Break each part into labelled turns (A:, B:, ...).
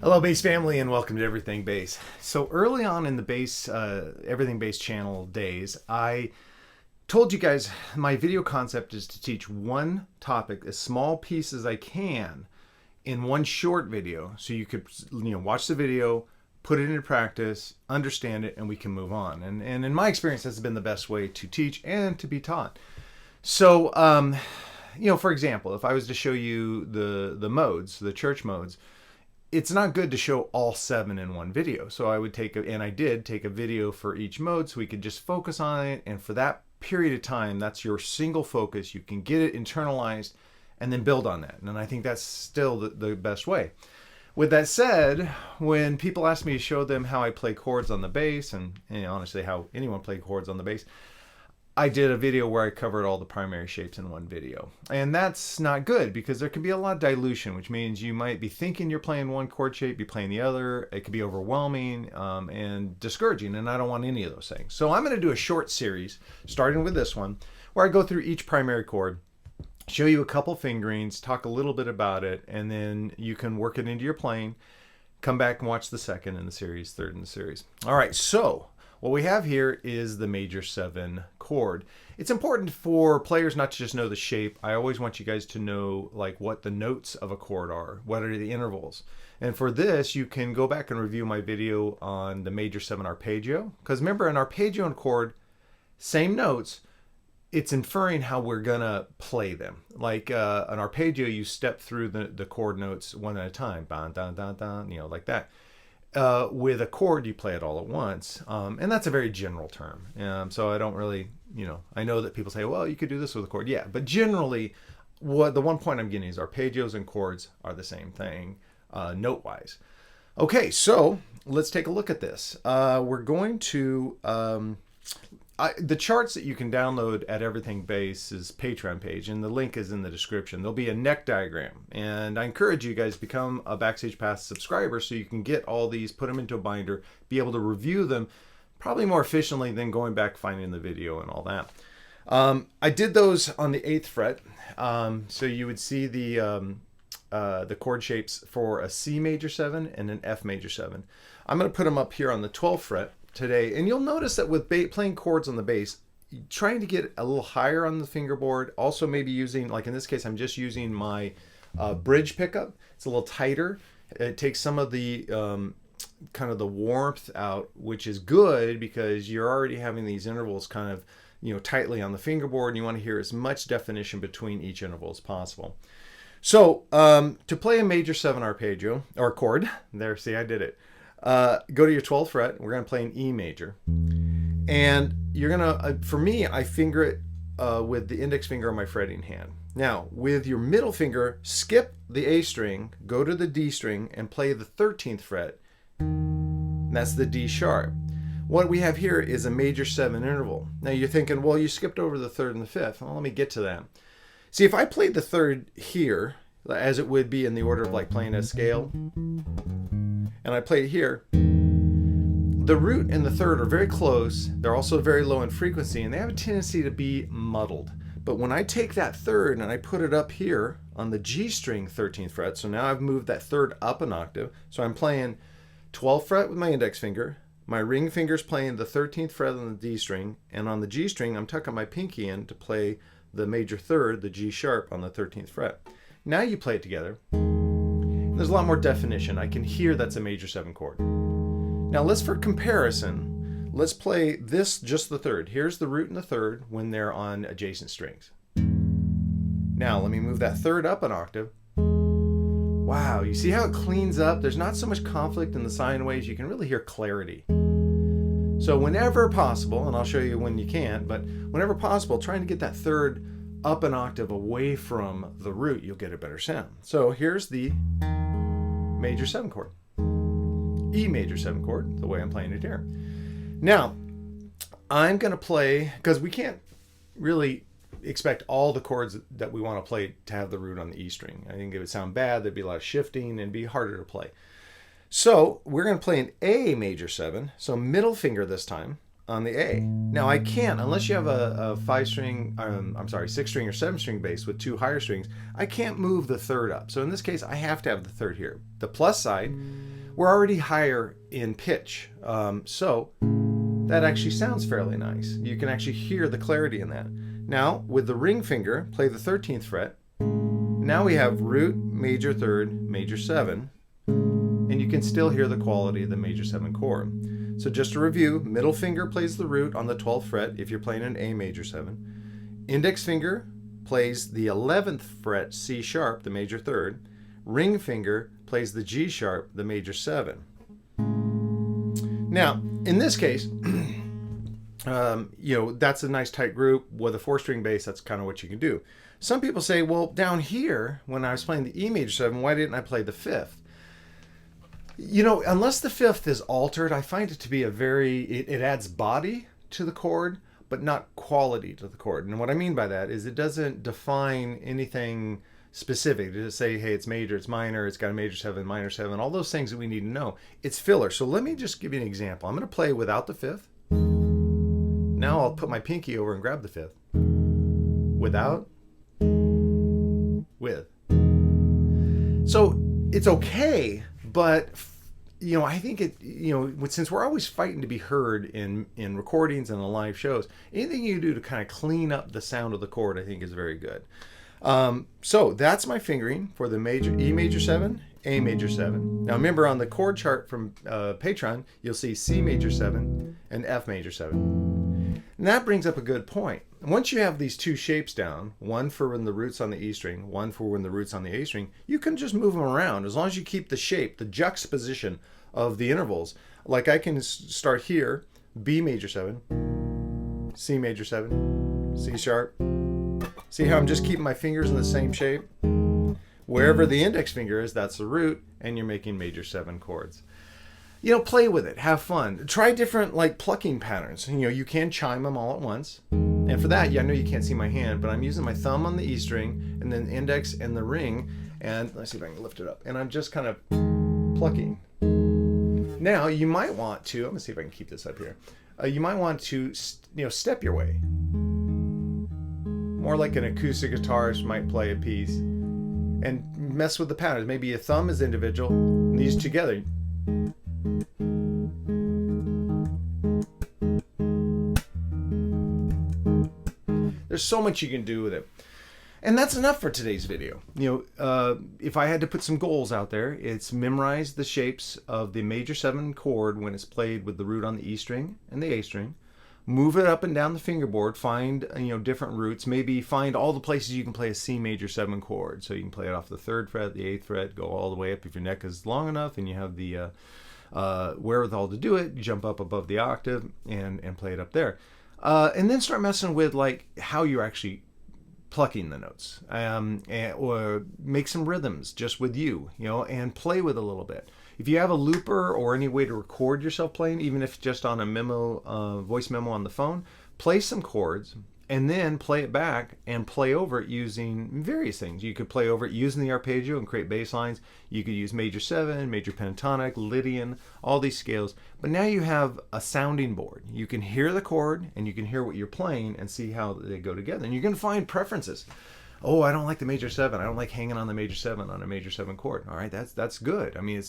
A: Hello, bass family, and welcome to Everything Bass. So early on in the bass, Everything Bass channel days, I told you guys my video concept is to teach one topic, as small piece as I can, in one short video, so you could watch the video, put it into practice, understand it, and we can move on. And in my experience, that's been the best way to teach and to be taught. So, for example, if I was to show you the modes, the church modes, it's not good to show all 7 in one video. So I would and I did take a video for each mode so we could just focus on it. And for that period of time, that's your single focus. You can get it internalized and then build on that. And I think that's still the best way. With that said, when people ask me to show them how I play chords on the bass, and honestly, how anyone play chords on the bass, I did a video where I covered all the primary shapes in one video. And that's not good because there can be a lot of dilution, which means you might be thinking you're playing one chord shape, be playing the other. It could be overwhelming and discouraging, and I don't want any of those things. So I'm going to do a short series, starting with this one, where I go through each primary chord, show you a couple fingerings, talk a little bit about it, and then you can work it into your playing. Come back and watch the second in the series, third in the series. All right, so what we have here is the major 7 chord. It's important for players not to just know the shape. I always want you guys to know like what the notes of a chord are, what are the intervals. And for this, you can go back and review my video on the major 7 arpeggio. Because remember, an arpeggio and chord, same notes, it's inferring how we're gonna play them. Like an arpeggio, you step through the chord notes one at a time, ban, dan, dan, dan, like that. With a chord, you play it all at once, and that's a very general term. So I don't really, I know that people say, well, you could do this with a chord. Yeah, but generally, the one point I'm getting is arpeggios and chords are the same thing, note-wise. Okay, so let's take a look at this. We're going to the charts that you can download at Everything Bass's Patreon page, and the link is in the description. There'll be a neck diagram, and I encourage you guys to become a Backstage Pass subscriber so you can get all these, put them into a binder, be able to review them probably more efficiently than going back, finding the video and all that. I did those on the 8th fret, so you would see the chord shapes for a C major 7 and an F major 7. I'm going to put them up here on the 12th fret today, and you'll notice that with playing chords on the bass, trying to get a little higher on the fingerboard, also maybe using, like in this case, I'm just using my bridge pickup. It's a little tighter. It takes some of the kind of the warmth out, which is good because you're already having these intervals kind of tightly on the fingerboard, and you want to hear as much definition between each interval as possible. So to play a major 7 arpeggio or chord, there, see, I did it. Go to your 12th fret. We're going to play an E major, and you're going to, for me, I finger it with the index finger on my fretting hand. Now, with your middle finger, skip the A string, go to the D string, and play the 13th fret. And that's the D sharp. What we have here is a major 7 interval. Now you're thinking, well, you skipped over the 3rd and the 5th. Well, let me get to that. See, if I played the 3rd here, as it would be in the order of like playing a scale, and I play it here, the root and the 3rd are very close. They're also very low in frequency, and they have a tendency to be muddled. But when I take that 3rd and I put it up here on the G string 13th fret, so now I've moved that 3rd up an octave. So I'm playing 12th fret with my index finger. My ring finger's playing the 13th fret on the D string, and on the G string, I'm tucking my pinky in to play the major 3rd, the G sharp, on the 13th fret. Now you play it together. There's a lot more definition. I can hear that's a major 7 chord. Now for comparison, let's play this, just the 3rd. Here's the root and the 3rd when they're on adjacent strings. Now let me move that 3rd up an octave. Wow, you see how it cleans up? There's not so much conflict in the sine waves. You can really hear clarity. So whenever possible, and I'll show you when you can't, but whenever possible, trying to get that 3rd up an octave away from the root, you'll get a better sound. So here's the major 7 chord, E major 7 chord, the way I'm playing it here. Now I'm going to play, because we can't really expect all the chords that we want to play to have the root on the E string. I think it would sound bad. There'd be a lot of shifting and be harder to play. So we're going to play an A major 7, so middle finger this time on the A. Now I can't, unless you have a 5-string, I'm sorry, 6-string or 7-string bass with 2 higher strings, I can't move the 3rd up. So in this case, I have to have the 3rd here. The plus side, we're already higher in pitch. So that actually sounds fairly nice. You can actually hear the clarity in that. Now, with the ring finger, play the 13th fret. Now we have root, major 3rd, major 7, and you can still hear the quality of the major 7 chord. So just to review, middle finger plays the root on the 12th fret if you're playing an A major 7. Index finger plays the 11th fret C sharp, the major 3rd. Ring finger plays the G sharp, the major 7. Now, in this case, that's a nice tight group. With a 4-string bass, that's kind of what you can do. Some people say, well, down here, when I was playing the E major 7, why didn't I play the 5th? Unless the 5th is altered, I find it to be it adds body to the chord, but not quality to the chord. And what I mean by that is it doesn't define anything specific. To just say, hey, it's major, it's minor, it's got a major 7, minor 7, all those things that we need to know. It's filler. So let me just give you an example. I'm going to play without the 5th. Now I'll put my pinky over and grab the 5th. Without, with. So it's okay, but I think since we're always fighting to be heard in recordings and the live shows, anything you do to kind of clean up the sound of the chord, I think is very good. So that's my fingering for the major E major 7, A major 7. Now remember, on the chord chart from Patreon, you'll see C major 7 and F major 7. And that brings up a good point. Once you have these 2 shapes down, one for when the root's on the E string, one for when the root's on the A string, you can just move them around as long as you keep the shape, the juxtaposition of the intervals. Like I can start here, B major 7, C major 7, C sharp. See how I'm just keeping my fingers in the same shape? Wherever the index finger is, that's the root, and you're making major 7 chords. Play with it, have fun. Try different plucking patterns. You can chime them all at once. And for that, I know you can't see my hand, but I'm using my thumb on the E string and then the index and the ring. And let's see if I can lift it up. And I'm just kind of plucking. Now, you might want to, I'm gonna see if I can keep this up here. You might want to, step your way. More like an acoustic guitarist might play a piece. And mess with the patterns. Maybe your thumb is individual, and these together. There's so much you can do with it. And that's enough for today's video. If I had to put some goals out there, it's memorize the shapes of the major 7 chord when it's played with the root on the E string and the A string. Move it up and down the fingerboard, find different roots, maybe find all the places you can play a C major 7 chord. So you can play it off the 3rd fret, the 8th fret, go all the way up if your neck is long enough and you have the wherewithal to do it. You jump up above the octave and play it up there. And then start messing with how you're actually plucking the notes, or make some rhythms just with and play with a little bit. If you have a looper or any way to record yourself playing, even if just on a voice memo on the phone, play some chords and then play it back and play over it using various things. You could play over it using the arpeggio and create bass lines. You could use major 7, major pentatonic, Lydian, all these scales. But now you have a sounding board. You can hear the chord and you can hear what you're playing and see how they go together. And you can find preferences. Oh, I don't like the major 7. I don't like hanging on the major 7 on a major 7 chord. All right, that's good. I mean,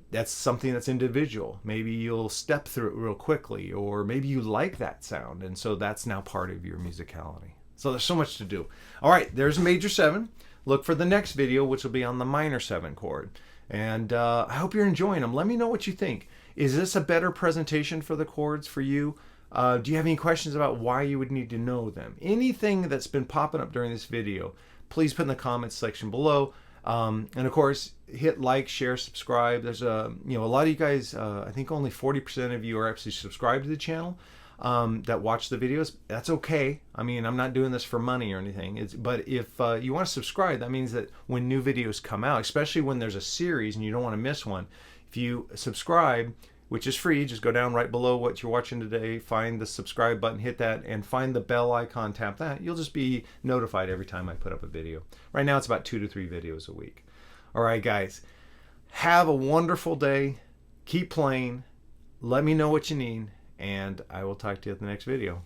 A: that's something that's individual. Maybe you'll step through it real quickly, or maybe you like that sound, and so that's now part of your musicality. So there's so much to do. All right, there's major 7. Look for the next video, which will be on the minor 7 chord. And I hope you're enjoying them. Let me know what you think. Is this a better presentation for the chords for you? Do you have any questions about why you would need to know them? Anything that's been popping up during this video, please put in the comments section below. And of course, hit like, share, subscribe. There's a lot of you guys, I think only 40% of you are actually subscribed to the channel that watch the videos. That's okay. I mean, I'm not doing this for money or anything. But if you want to subscribe, that means that when new videos come out, especially when there's a series and you don't want to miss one, if you subscribe, which is free, just go down right below what you're watching today, find the subscribe button, hit that, and find the bell icon, tap that. You'll just be notified every time I put up a video. Right now it's about 2 to 3 videos a week. All right, guys, have a wonderful day. Keep playing. Let me know what you need, and I will talk to you at the next video.